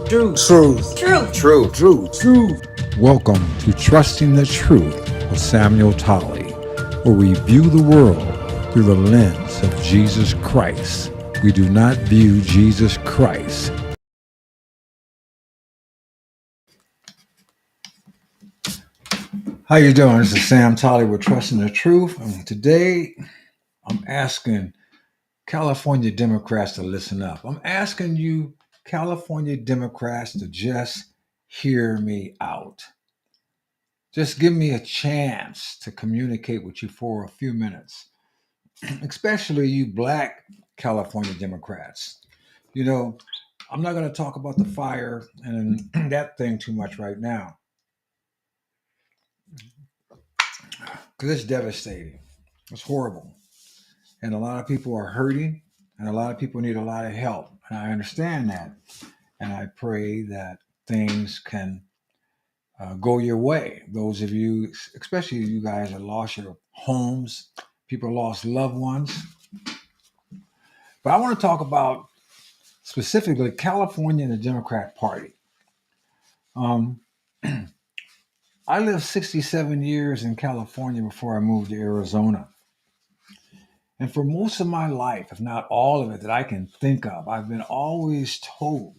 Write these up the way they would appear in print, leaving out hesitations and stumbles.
Truth. Truth. Welcome to Trusting the Truth with Samuel Tolley, where we view the world through the lens of Jesus Christ. We do not view Jesus Christ. How you doing? This is Sam Tolley with Trusting the Truth. And today I'm asking California Democrats to listen up. I'm asking you, California Democrats, to just hear me out. Just give me a chance to communicate with you for a few minutes, especially you Black California Democrats. You know, I'm not going to talk about the fire and that thing too much right now because it's devastating. It's horrible. And a lot of people are hurting and a lot of people need a lot of help. And I understand that. And I pray that things can go your way. Those of you, especially you guys that lost your homes, people lost loved ones. But I want to talk about specifically California and the Democrat Party. I lived 67 years in California before I moved to Arizona. And for most of my life, if not all of it that I can think of, I've been always told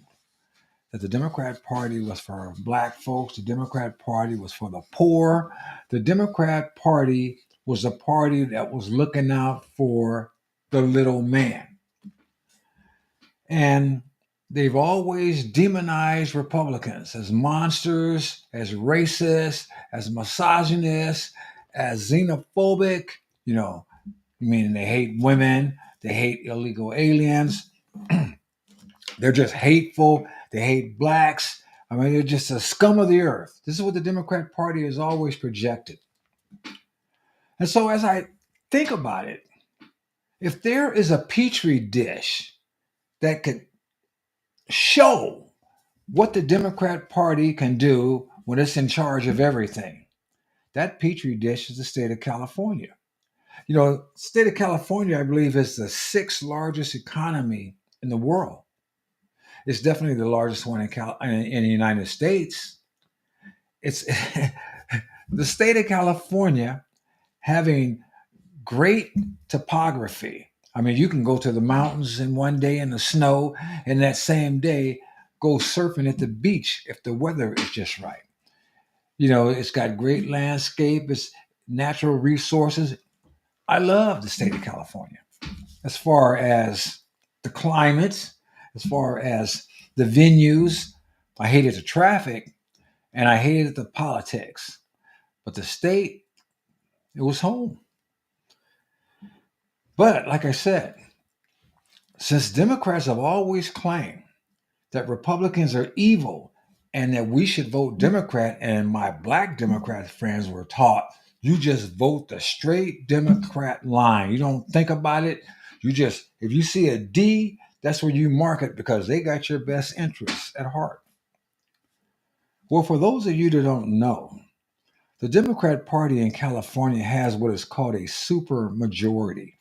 that the Democrat Party was for Black folks, the Democrat Party was for the poor, the Democrat Party was a party that was looking out for the little man. And they've always demonized Republicans as monsters, as racist, as misogynist, as xenophobic, meaning they hate women, they hate illegal aliens, they're just hateful, they hate blacks. I mean, they're just a scum of the earth. This is what the Democrat Party has always projected. And so as I think about it, if there is a petri dish that could show what the Democrat Party can do when it's in charge of everything, that petri dish is the state of California. State of California, I believe, is the sixth largest economy in the world. It's definitely the largest one in the United States. It's the state of California having great topography. I mean, you can go to the mountains in one day in the snow, and that same day go surfing at the beach if the weather is just right. It's got great landscape, it's natural resources. I love the state of California as far as the climate, as far as the venues. I hated the traffic and I hated the politics. But the state, it was home. But like I said, since Democrats have always claimed that Republicans are evil and that we should vote Democrat, and my Black Democrat friends were taught, you just vote the straight Democrat line. You don't think about it. If you see a D, that's where you mark it because they got your best interests at heart. Well, for those of you that don't know, the Democrat Party in California has what is called a super majority,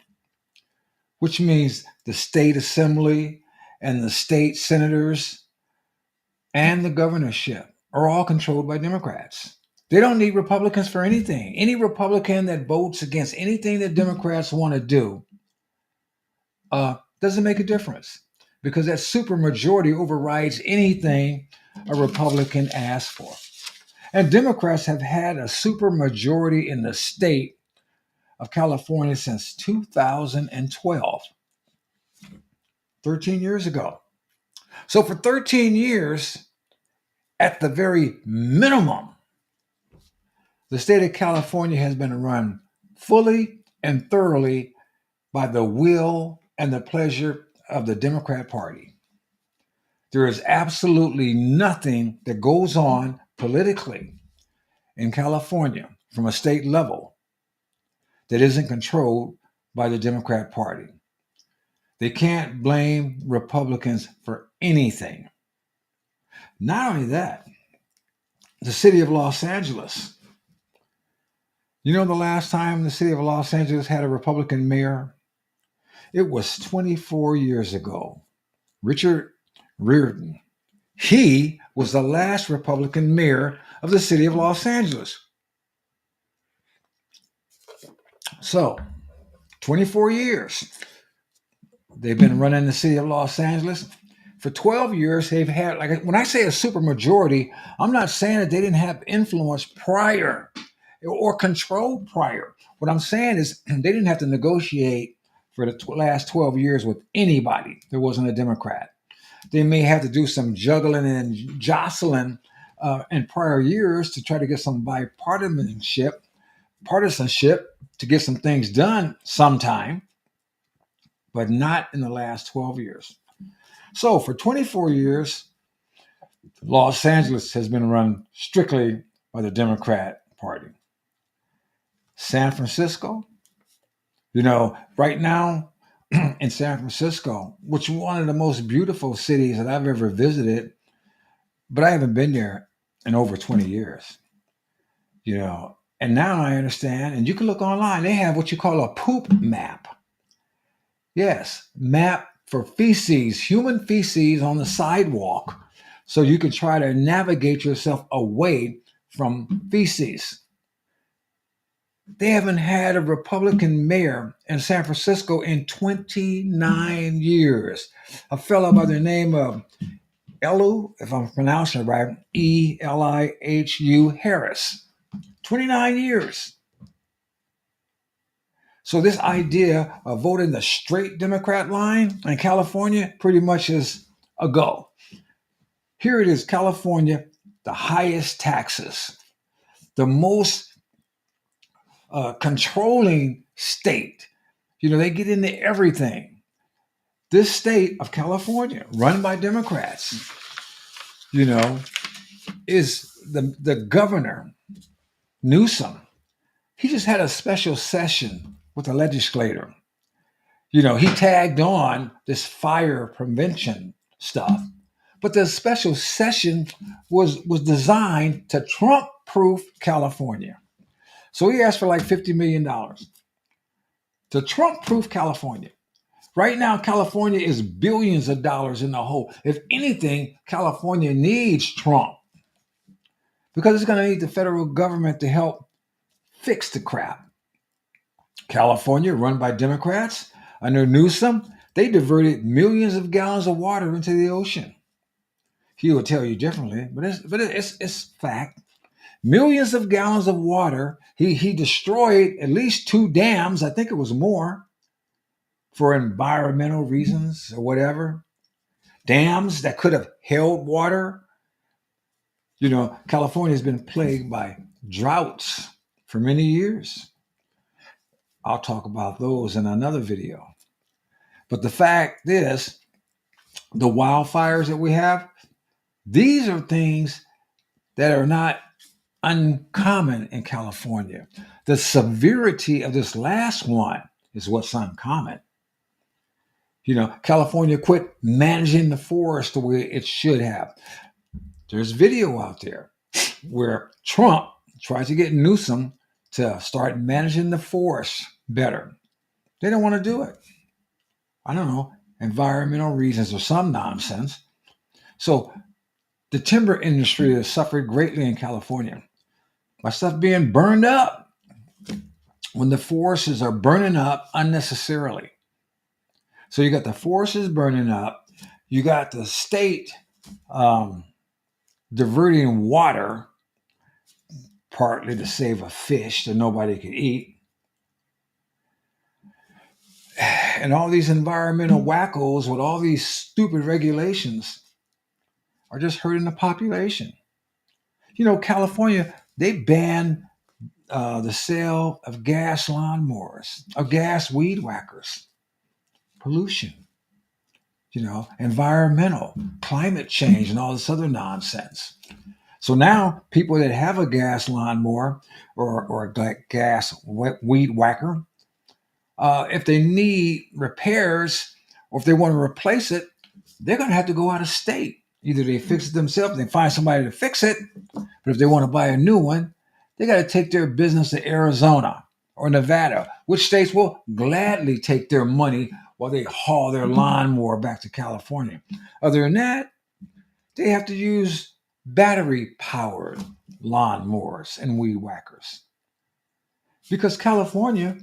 which means the state assembly and the state senators and the governorship are all controlled by Democrats. They don't need Republicans for anything. Any Republican that votes against anything that Democrats want to do doesn't make a difference because that supermajority overrides anything a Republican asks for. And Democrats have had a supermajority in the state of California since 2012, 13 years ago. So for 13 years, at the very minimum, the state of California has been run fully and thoroughly by the will and the pleasure of the Democrat Party. There is absolutely nothing that goes on politically in California from a state level that isn't controlled by the Democrat Party. They can't blame Republicans for anything. Not only that, the city of Los Angeles. The last time the city of Los Angeles had a Republican mayor? It was 24 years ago. Richard Riordan. He was the last Republican mayor of the city of Los Angeles. So, 24 years they've been running the city of Los Angeles. For 12 years, they've had, like, when I say a supermajority, I'm not saying that they didn't have influence prior or control prior. What I'm saying is they didn't have to negotiate for the last 12 years with anybody that wasn't a Democrat. They may have to do some juggling and jostling in prior years to try to get some partisanship to get some things done sometime, but not in the last 12 years. So for 24 years, Los Angeles has been run strictly by the Democrat Party. San Francisco, right now in San Francisco, which is one of the most beautiful cities that I've ever visited, but I haven't been there in over 20 years. And now I understand, and you can look online, they have what you call a poop map. Yes, map for feces, human feces on the sidewalk. So you can try to navigate yourself away from feces. They haven't had a Republican mayor in San Francisco in 29 years. A fellow by the name of Elihu, if I'm pronouncing it right, Elihu Harris. 29 years. So this idea of voting the straight Democrat line in California pretty much is a go. Here it is, California, the highest taxes, the most controlling state. They get into everything. This state of California, run by Democrats, is the governor, Newsom. He just had a special session with the legislator. He tagged on this fire prevention stuff. But the special session was designed to Trump-proof California. So he asked for like $50 million to Trump-proof California. Right now, California is billions of dollars in the hole. If anything, California needs Trump because it's going to need the federal government to help fix the crap. California, run by Democrats, under Newsom, they diverted millions of gallons of water into the ocean. He will tell you differently, but it's fact. Millions of gallons of water. He destroyed at least 2 dams. I think it was more for environmental reasons or whatever. Dams that could have held water. California has been plagued by droughts for many years. I'll talk about those in another video. But the fact is, the wildfires that we have, these are things that are not uncommon in California. The severity of this last one is what's uncommon. California quit managing the forest the way it should have. There's video out there where Trump tries to get Newsom to start managing the forest better. They don't want to do it. I don't know, environmental reasons or some nonsense. So the timber industry has suffered greatly in California by stuff being burned up when the forests are burning up unnecessarily. So you got the forests burning up, you got the state diverting water, partly to save a fish that nobody could eat. And all these environmental wackos with all these stupid regulations are just hurting the population. California, they banned the sale of gas lawnmowers, of gas weed whackers, pollution, environmental, climate change, and all this other nonsense. So now people that have a gas lawnmower or a gas weed whacker, if they need repairs or if they want to replace it, they're going to have to go out of state. Either they fix it themselves, they find somebody to fix it, but if they want to buy a new one, they got to take their business to Arizona or Nevada, which states will gladly take their money while they haul their lawnmower back to California. Other than that, They have to use battery powered lawnmowers and weed whackers because California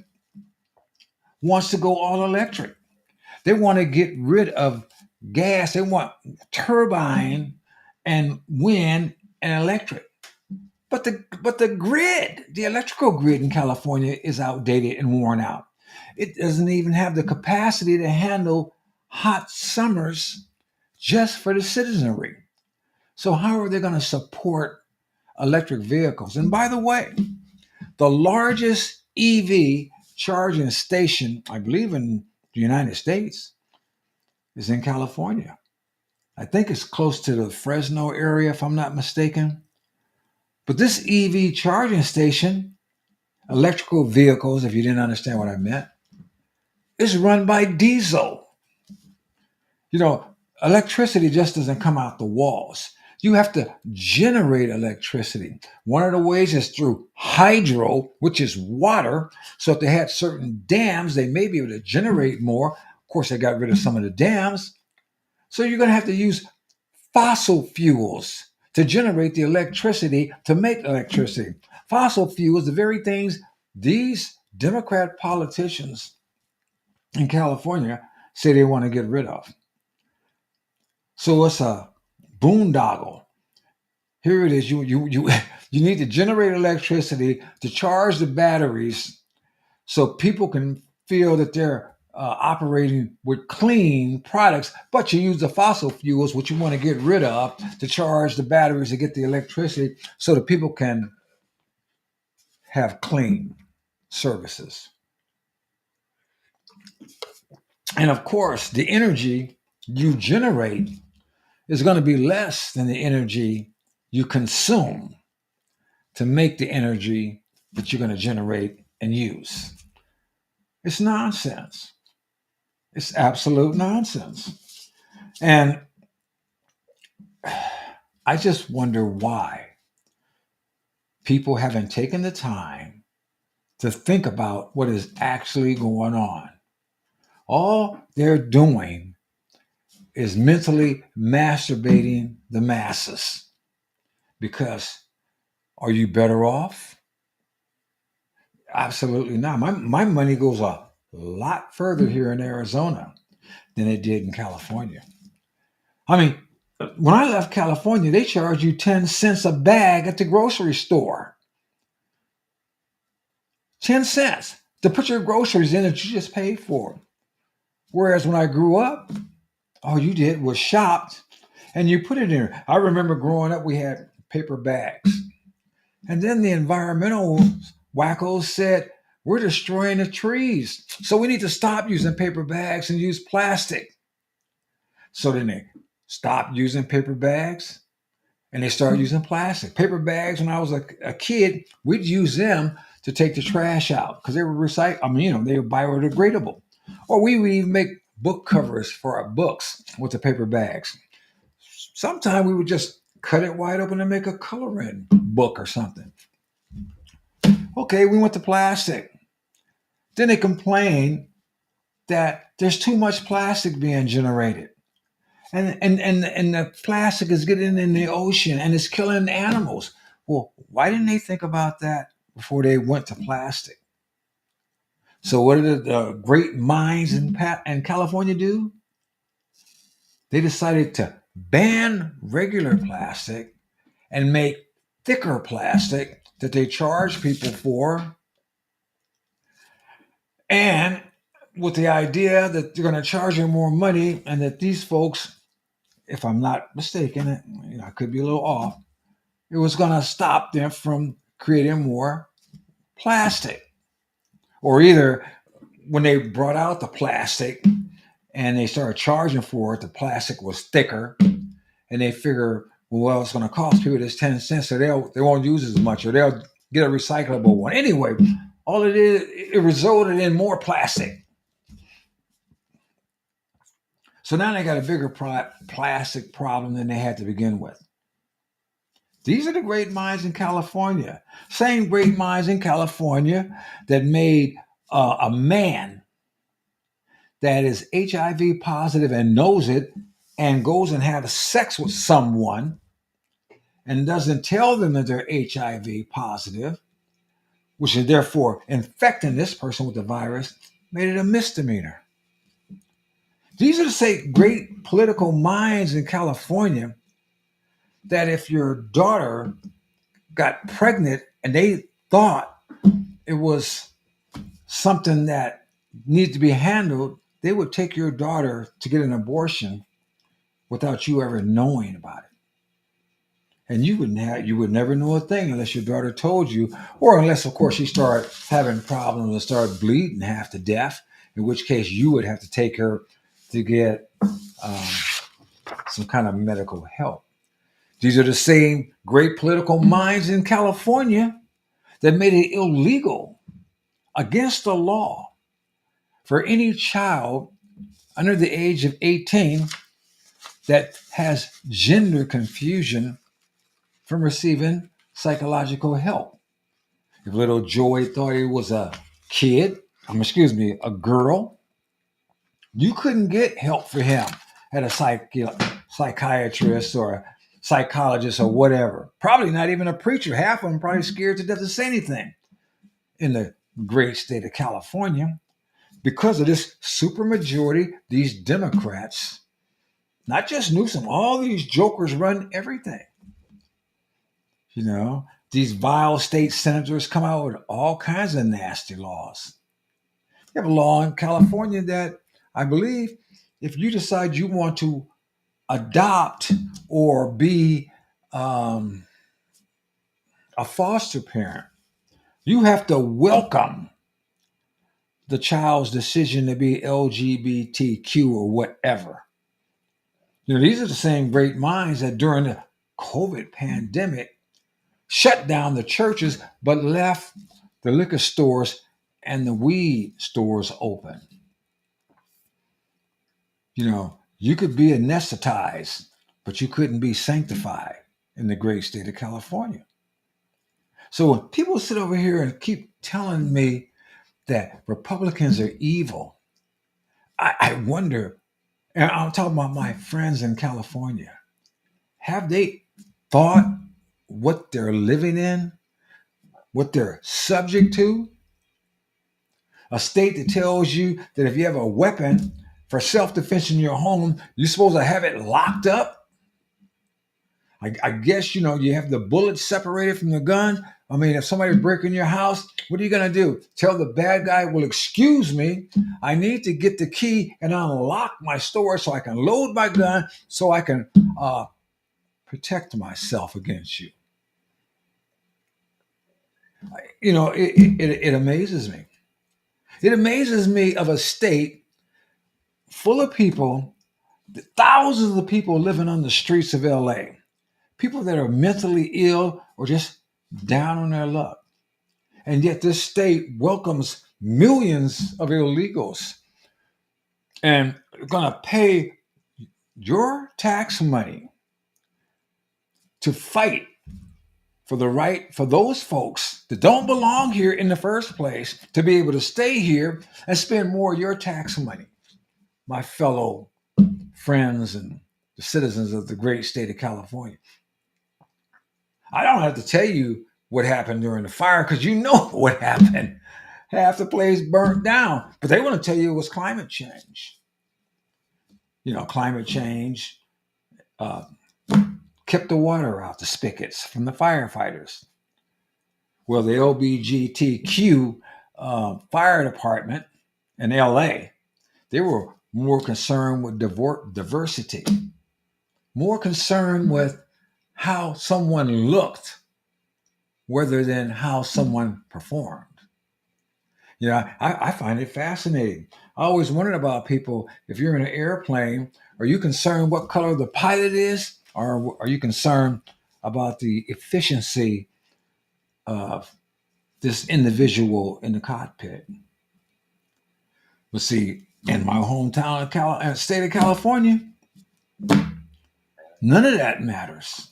wants to go all electric. They want to get rid of gas. They want turbine and wind and electric. But the grid, the electrical grid in California is outdated and worn out. It doesn't even have the capacity to handle hot summers just for the citizenry. So how are they going to support electric vehicles? And by the way, the largest EV charging station, I believe in the United States, is in California. I think it's close to the Fresno area, if I'm not mistaken. But this EV charging station, electrical vehicles, if you didn't understand what I meant, is run by diesel. You know, electricity just doesn't come out the walls. You have to generate electricity. One of the ways is through hydro, which is water. So if they had certain dams, they may be able to generate more. Of course, they got rid of some of the dams. So you're going to have to use fossil fuels to generate the electricity to make electricity. Fossil fuels, the very things these Democrat politicians in California say they want to get rid of. So it's a boondoggle. Here it is. You need to generate electricity to charge the batteries so people can feel that they're operating with clean products, but you use the fossil fuels, which you want to get rid of, to charge the batteries to get the electricity so that people can have clean services. And of course, the energy you generate is going to be less than the energy you consume to make the energy that you're going to generate and use. It's nonsense. It's absolute nonsense. And I just wonder why people haven't taken the time to think about what is actually going on. All they're doing is mentally masturbating the masses. Because are you better off? Absolutely not. My money goes a lot further here in Arizona than it did in California. I mean, when I left California, they charge you 10 cents a bag at the grocery store. 10 cents to put your groceries in that you just paid for. Whereas when I grew up, all you did was shopped and you put it in there. I remember growing up, we had paper bags. And then the environmental wackos said, we're destroying the trees. So we need to stop using paper bags and use plastic. So then they stopped using paper bags and they started using plastic. Paper bags, when I was a kid, we'd use them to take the trash out because they were recycled. I mean, they were biodegradable. Or we would even make book covers for our books with the paper bags. Sometimes we would just cut it wide open and make a coloring book or something. Okay, we went to plastic. Then they complain that there's too much plastic being generated. And the plastic is getting in the ocean and it's killing animals. Well, why didn't they think about that before they went to plastic? So what did the great minds in California do? They decided to ban regular plastic and make thicker plastic that they charge people for. And with the idea that they're going to charge them more money and that these folks, if I'm not mistaken, I could be a little off, it was going to stop them from creating more plastic. Or either when they brought out the plastic and they started charging for it, the plastic was thicker and they figure, well, it's going to cost people this 10 cents, so they won't use as much or they'll get a recyclable one. Anyway, all it is, it resulted in more plastic. So now they got a bigger plastic problem than they had to begin with. These are the great minds in California. Same great minds in California that made a man that is HIV positive and knows it and goes and has sex with someone and doesn't tell them that they're HIV positive, which is therefore infecting this person with the virus, made it a misdemeanor. These are the same great political minds in California that if your daughter got pregnant and they thought it was something that needed to be handled, they would take your daughter to get an abortion without you ever knowing about it. And you would never know a thing unless your daughter told you, or unless, of course, she started having problems and started bleeding half to death, in which case you would have to take her to get um, some kind of medical help. These are the same great political minds in California that made it illegal against the law for any child under the age of 18 that has gender confusion from receiving psychological help. If little Joey thought he was a kid, a girl, you couldn't get help for him at a psychiatrist or a psychologist or whatever. Probably not even a preacher. Half of them probably scared to death to say anything in the great state of California because of this supermajority, these Democrats, not just Newsom, all these jokers run everything. You know, these vile state senators come out with all kinds of nasty laws. You have a law in California that I believe if you decide you want to adopt or be um, a foster parent, you have to welcome the child's decision to be LGBTQ or whatever. You know, these are the same great minds that during the COVID pandemic shut down the churches but left the liquor stores and the weed stores open. You know, you could be anesthetized, but you couldn't be sanctified in the great state of California. So when people sit over here and keep telling me that Republicans are evil, I wonder, and I'm talking about my friends in California, have they thought what they're living in, what they're subject to? A state that tells you that if you have a weapon for self-defense in your home, you're supposed to have it locked up. I guess, you have the bullet separated from the gun. I mean, if somebody breaks in your house, what are you going to do? Tell the bad guy, well, excuse me, I need to get the key and unlock my store so I can load my gun so I can protect myself against you. It amazes me. It amazes me of a state full of people, thousands of people living on the streets of LA, people that are mentally ill or just down on their luck. And yet this state welcomes millions of illegals and going to pay your tax money to fight for the right for those folks that don't belong here in the first place to be able to stay here and spend more of your tax money. My fellow friends and the citizens of the great state of California, I don't have to tell you what happened during the fire because you know what happened. Half the place burnt down, but they want to tell you it was climate change. Climate change uh, kept the water out the spigots from the firefighters. Well, the LBGTQ fire department in LA, they were more concerned with diversity, more concerned with how someone looked rather than how someone performed. I find it fascinating. I always wondered about people, if you're in an airplane, are you concerned what color the pilot is? Or are you concerned about the efficiency of this individual in the cockpit? But see, in my hometown, state of California, none of that matters.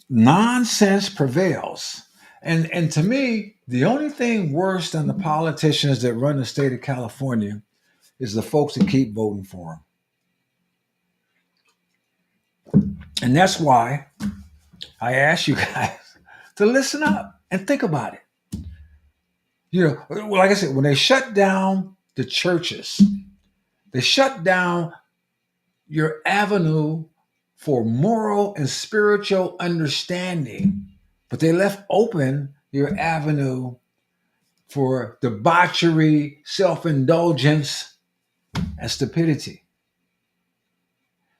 Nonsense prevails. And to me, the only thing worse than the politicians that run the state of California is the folks that keep voting for them. And that's why I ask you guys to listen up and think about it. You know, well, like I said, when they shut down the churches, they shut down your avenue for moral and spiritual understanding, but they left open your avenue for debauchery, self indulgence, and stupidity.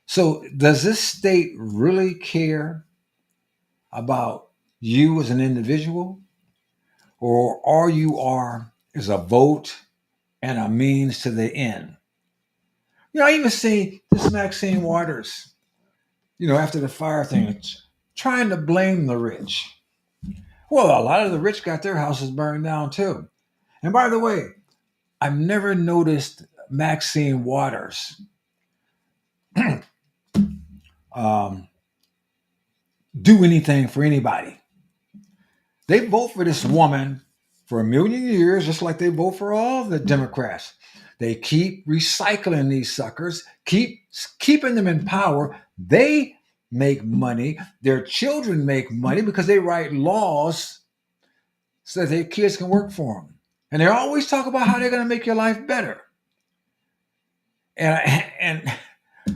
So, does this state really care about you as an individual? Or all you are is a vote and a means to the end? You know, I even see this Maxine Waters, you know, after the fire thing, it's trying to blame the rich. Well, a lot of the rich got their houses burned down too. And by the way, I've never noticed Maxine Waters um, do anything for anybody. They vote for this woman for a million years, just like they vote for all the Democrats. They keep recycling these suckers, keeping them in power. They make money. Their children make money because they write laws so that their kids can work for them. And they always talk about how they're going to make your life better. And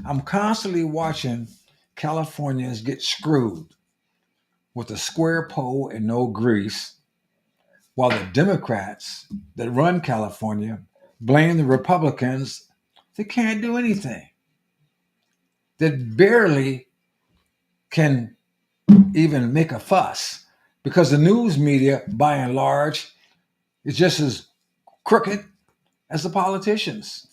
I'm constantly watching Californians get screwed with a square pole and no grease, while the Democrats that run California blame the Republicans. They can't do anything. They barely can even make a fuss because the news media, by and large, is just as crooked as the politicians.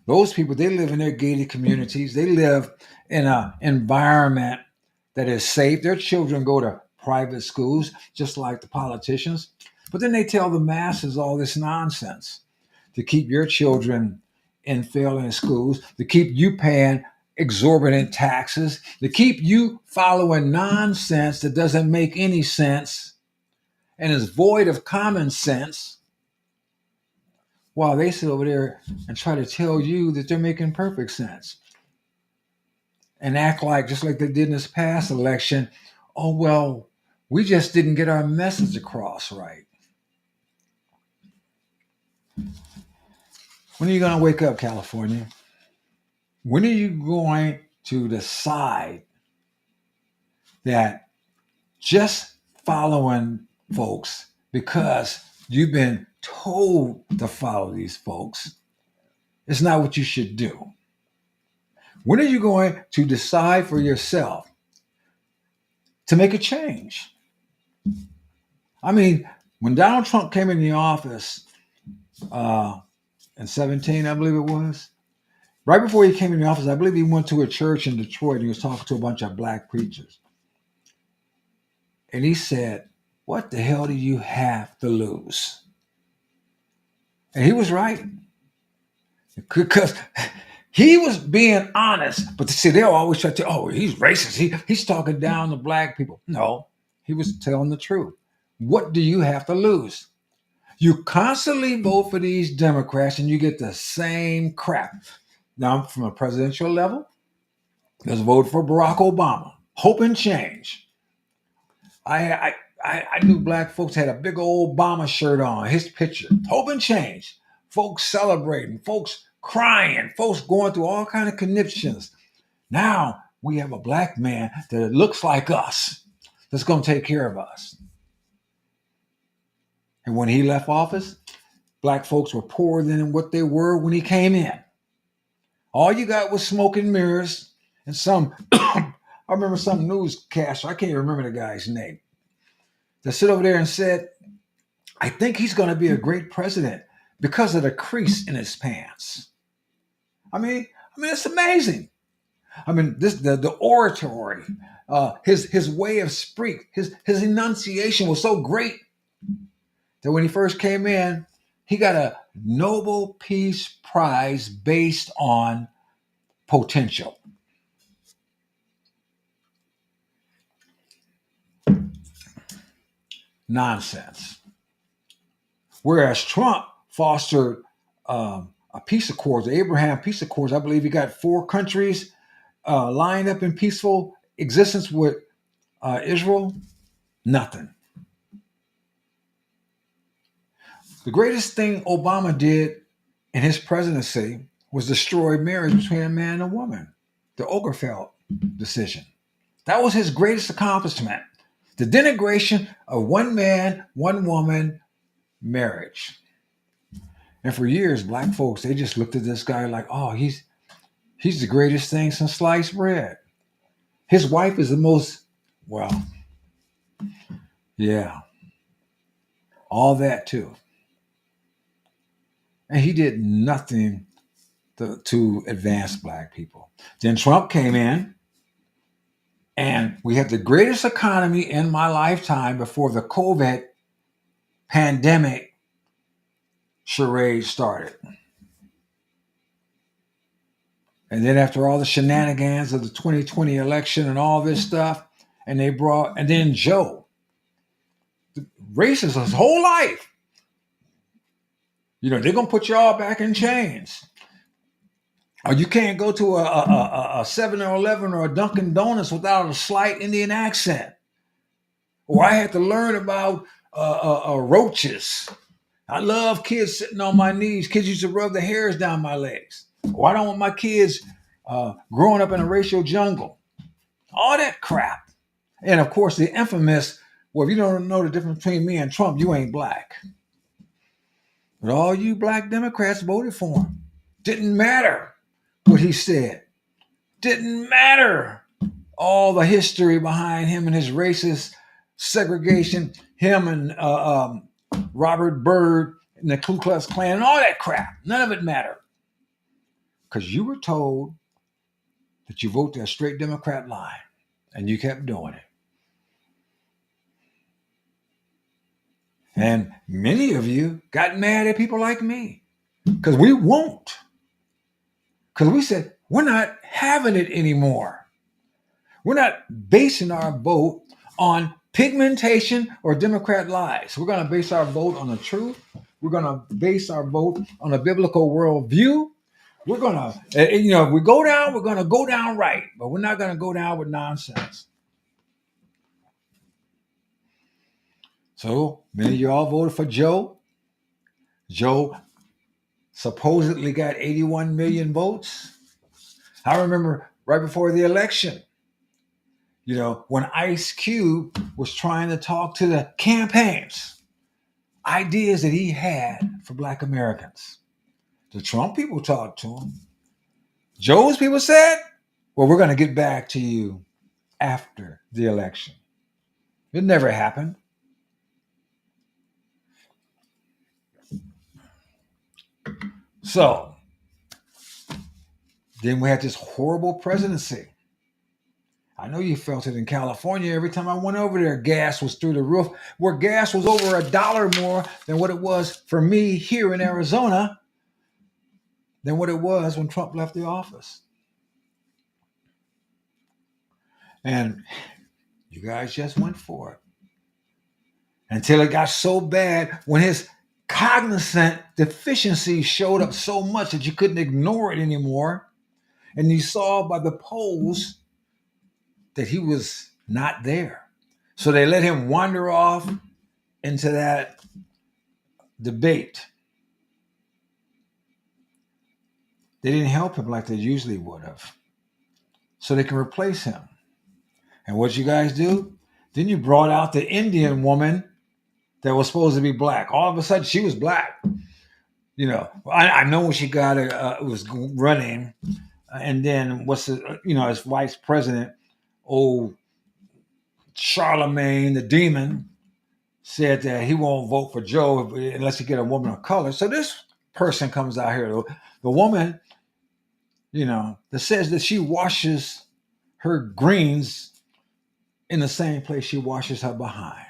Those people, they live in their gated communities. They live in an environment that is safe. Their children go to private schools, just like the politicians. But then they tell the masses all this nonsense to keep your children in failing schools, to keep you paying exorbitant taxes, to keep you following nonsense that doesn't make any sense and is void of common sense, while they sit over there and try to tell you that they're making perfect sense and act like, just like they did in this past election, oh, well, we just didn't get our message across right. When are you going to wake up, California? When are you going to decide that just following folks because you've been told to follow these folks is not what you should do? When are you going to decide for yourself to make a change? I mean, when Donald Trump came in the office in 17, I believe it was, right before he came in the office, I believe he went to a church in Detroit and he was talking to a bunch of black preachers. And he said, "What the hell do you have to lose?" And he was right. Because he was being honest. But see, they'll always try to, oh, he's racist. He's talking down to black people. No, he was telling the truth. What do you have to lose? You constantly vote for these Democrats and you get the same crap. Now, from a presidential level, let's vote for Barack Obama. Hope and change. I knew black folks had a big old Obama shirt on, his picture. Hope and change. Folks celebrating, folks crying, folks going through all kind of conniptions. Now we have a black man that looks like us that's going to take care of us. And when he left office, black folks were poorer than what they were when he came in. All you got was smoke and mirrors and some, I remember some newscaster, I can't remember the guy's name, that sit over there and said, I think he's going to be a great president because of the crease in his pants. I mean, it's amazing. I mean, the oratory, his way of speak, his enunciation was so great that when he first came in, he got a Nobel Peace Prize based on potential. Nonsense. Whereas Trump fostered a peace accords, the Abraham peace accords. I believe he got 4 countries lined up in peaceful existence with Israel? Nothing. The greatest thing Obama did in his presidency was destroy marriage between a man and a woman, the Obergefell decision. That was his greatest accomplishment. The denigration of one man, one woman marriage. And for years, black folks, they just looked at this guy like, oh, he's the greatest thing since sliced bread. His wife is the most, well, yeah, all that too. And he did nothing to advance black people. Then Trump came in, and we had the greatest economy in my lifetime before the COVID pandemic charade started. And then after all the shenanigans of the 2020 election and all this stuff, and then Joe, racist his whole life. They're going to put you all back in chains. Or you can't go to a 7-Eleven or a Dunkin' Donuts without a slight Indian accent. Or I had to learn about roaches. I love kids sitting on my knees. Kids used to rub the hairs down my legs. Or I don't want my kids growing up in a racial jungle. All that crap. And of course, the infamous, well, if you don't know the difference between me and Trump, you ain't black. But all you black Democrats voted for him. Didn't matter what he said. Didn't matter all the history behind him and his racist segregation, him and Robert Byrd and the Ku Klux Klan and all that crap. None of it mattered. Because you were told that you vote that straight Democrat line, and you kept doing it. And many of you got mad at people like me because we won't. Because we said, we're not having it anymore. We're not basing our vote on pigmentation or Democrat lies. We're going to base our vote on the truth. We're going to base our vote on a biblical worldview. We're going to, if we go down, we're going to go down right, but we're not going to go down with nonsense. So many of y'all voted for Joe. Joe supposedly got 81 million votes. I remember right before the election, when Ice Cube was trying to talk to the campaigns, ideas that he had for black Americans. The Trump people talked to him. Joe's people said, well, we're going to get back to you after the election. It never happened. So then we had this horrible presidency. I know you felt it in California. Every time I went over there, gas was through the roof, where gas was over $1 more than what it was for me here in Arizona than what it was when Trump left the office. And you guys just went for it. Until it got so bad when his cognizant deficiencies showed up so much that you couldn't ignore it anymore. And you saw by the polls that he was not there. So they let him wander off into that debate. They didn't help him like they usually would have. So they can replace him. And what you guys do? Then you brought out the Indian woman that was supposed to be black. All of a sudden, she was black. I know when she got was running, and then as vice president, old Charlemagne the Demon said that he won't vote for Joe unless he get a woman of color. So this person comes out here, the woman, that says that she washes her greens in the same place she washes her behind.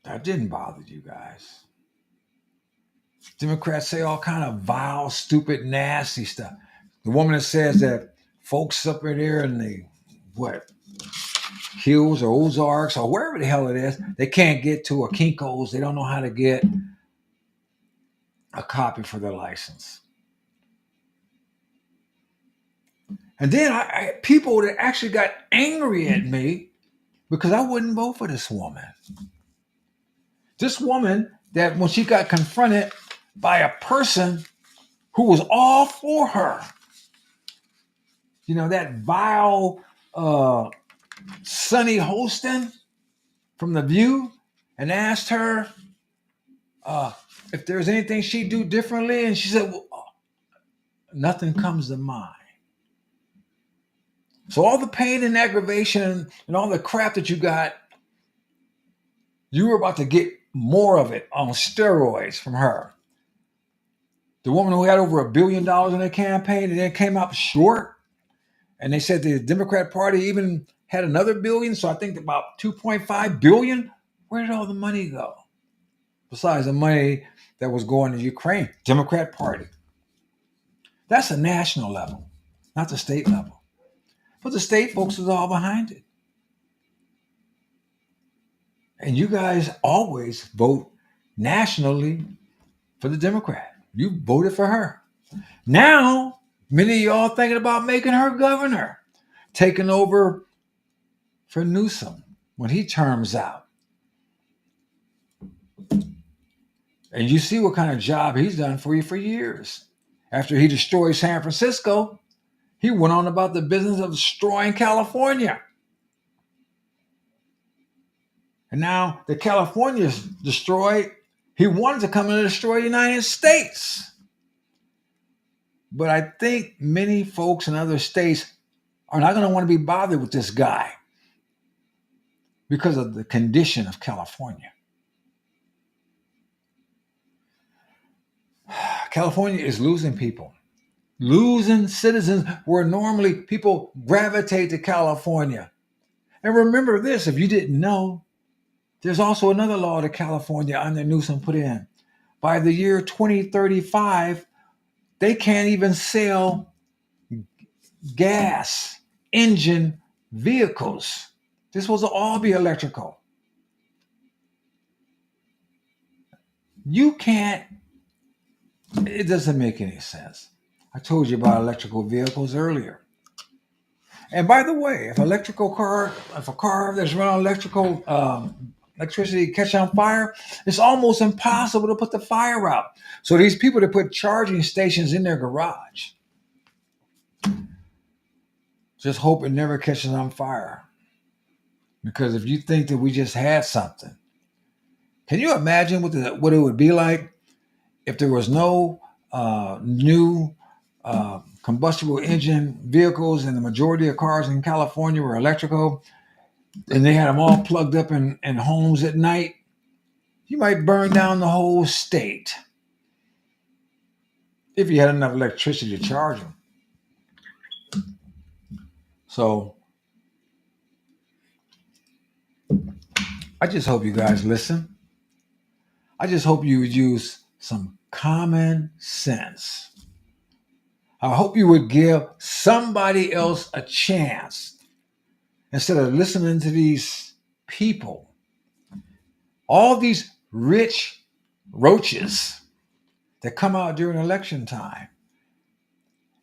That didn't bother you guys. Democrats say all kind of vile, stupid, nasty stuff. The woman that says that folks up in there in the Hills or Ozarks or wherever the hell it is, they can't get to a Kinko's. They don't know how to get a copy for their license. And then people that actually got angry at me because I wouldn't vote for this woman. This woman that when she got confronted by a person who was all for her, that vile Sunny Holston from The View, and asked her if there's anything she'd do differently. And she said, well, nothing comes to mind. So all the pain and aggravation and all the crap that you got, you were about to get more of it on steroids from her. The woman who had over $1 billion in her campaign and then came up short. And they said the Democrat Party even had another billion. So I think about 2.5 billion. Where did all the money go? Besides the money that was going to Ukraine, Democrat Party. That's a national level, not the state level. But the state folks is all behind it. And you guys always vote nationally for the Democrat. You voted for her. Now, many of y'all thinking about making her governor, taking over for Newsom when he terms out. And you see what kind of job he's done for you for years. After he destroyed San Francisco, he went on about the business of destroying California. And now that California's destroyed, he wanted to come and destroy the United States. But I think many folks in other states are not going to want to be bothered with this guy because of the condition of California. California is losing people, losing citizens where normally people gravitate to California. And remember this, if you didn't know, there's also another law that California under Newsom put in. By the year 2035, they can't even sell gas engine vehicles. This will all be electrical. You can't. It doesn't make any sense. I told you about electrical vehicles earlier. And by the way, if a car that's run on electricity catch on fire, it's almost impossible to put the fire out. So these people that put charging stations in their garage, just hope it never catches on fire. Because if you think that we just had something, can you imagine what it would be like if there was no new combustible engine vehicles and the majority of cars in California were electrical and they had them all plugged up in homes at night? You might burn down the whole state if you had enough electricity to charge them. So I just hope you guys listen. I just hope you would use some common sense. I hope you would give somebody else a chance instead of listening to these people, all these rich roaches that come out during election time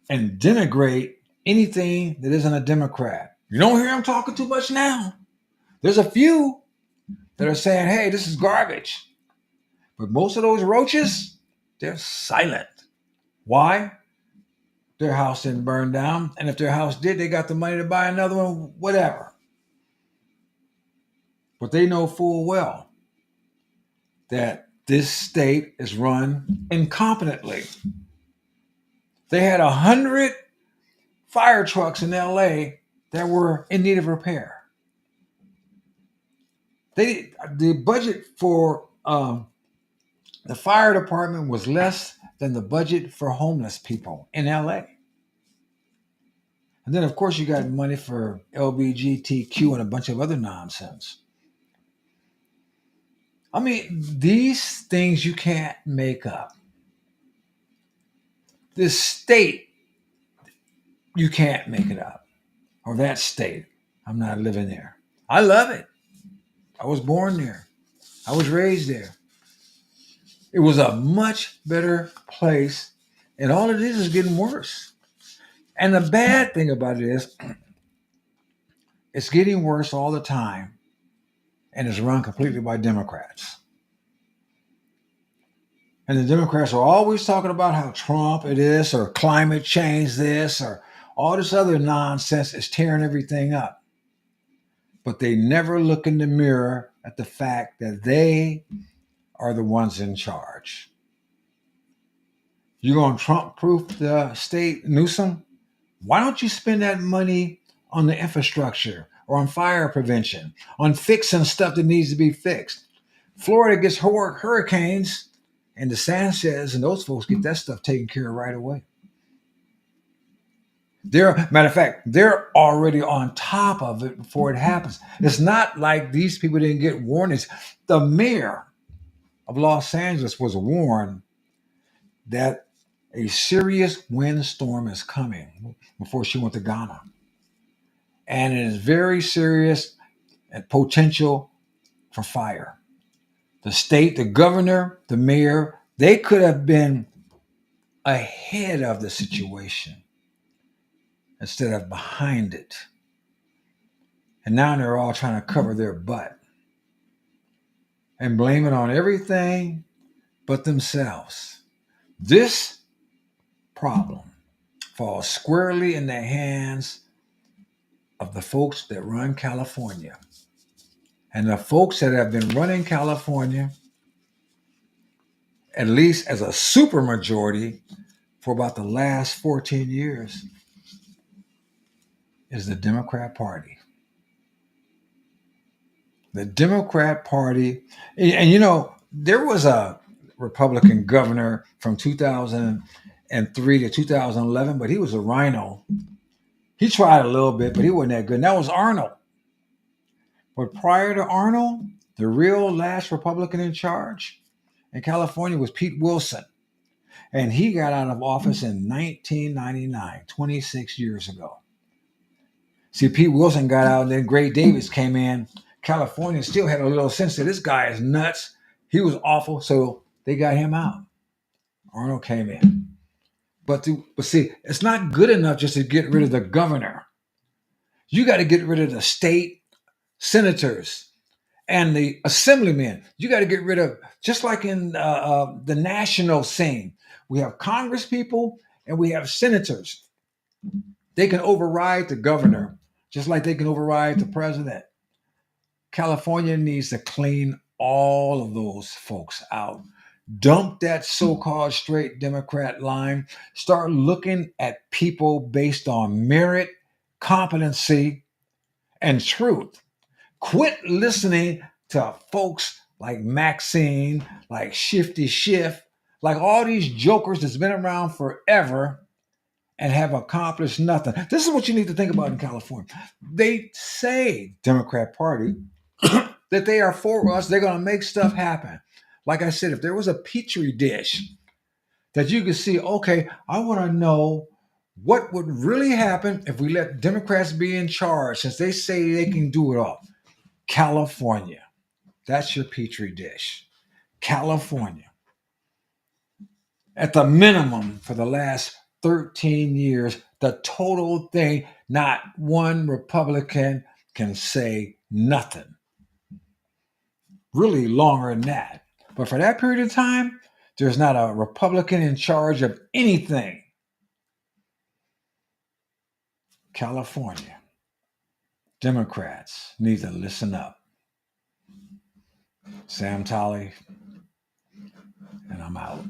and denigrate anything that isn't a Democrat. You don't hear them talking too much now. There's a few that are saying, hey, this is garbage. But most of those roaches, they're silent. Why? Their house didn't burn down. And if their house did, they got the money to buy another one, whatever. But they know full well that this state is run incompetently. They had 100 fire trucks in LA that were in need of repair. The budget for the fire department was less than the budget for homeless people in LA. And then, of course, you got money for LGBTQ and a bunch of other nonsense. I mean, these things you can't make up. This state, you can't make it up. Or that state. I'm not living there. I love it. I was born there. I was raised there. It was a much better place. And all it is getting worse. And the bad thing about it is it's getting worse all the time and it's run completely by Democrats. And the Democrats are always talking about how Trump it is or climate change this or all this other nonsense is tearing everything up. But they never look in the mirror at the fact that they are the ones in charge. You're going to Trump proof the state, Newsom? Why don't you spend that money on the infrastructure or on fire prevention, on fixing stuff that needs to be fixed? Florida gets hurricanes, and the Sanchez and those folks get that stuff taken care of right away. Matter of fact, they're already on top of it before it happens. It's not like these people didn't get warnings. The mayor of Los Angeles was warned that a serious windstorm is coming before she went to Ghana. And it is very serious and potential for fire. The state, the governor, the mayor, they could have been ahead of the situation instead of behind it. And now they're all trying to cover their butt and blame it on everything but themselves. This problem falls squarely in the hands of the folks that run California. And the folks that have been running California, at least as a supermajority for about the last 14 years, is the Democrat Party. The Democrat Party, and you know, there was a Republican governor from 2003 to 2011, but he was a rhino. He tried a little bit, but he wasn't that good. And that was Arnold. But prior to Arnold, the real last Republican in charge in California was Pete Wilson. And he got out of office in 1999, 26 years ago. See, Pete Wilson got out, and then Gray Davis came in. California still had a little sense that this guy is nuts. He was awful, so they got him out. Arnold came in. But see, it's not good enough just to get rid of the governor. You got to get rid of the state senators and the assemblymen. You got to get rid of, just like in the national scene, we have Congress people and we have senators. They can override the governor, just like they can override the president. California needs to clean all of those folks out. Dump that so-called straight Democrat line. Start looking at people based on merit, competency, and truth. Quit listening to folks like Maxine, like Shifty Schiff, like all these jokers that's been around forever and have accomplished nothing. This is what you need to think about in California. They say, Democrat Party, that they are for us. They're going to make stuff happen. Like I said, if there was a petri dish that you could see, okay, I want to know what would really happen if we let Democrats be in charge, since they say they can do it all. California. That's your petri dish. California. At the minimum for the last 13 years, the total thing, not one Republican can say nothing. Really longer than that. But for that period of time, there's not a Republican in charge of anything. California. Democrats need to listen up. Sam Tolley, and I'm out.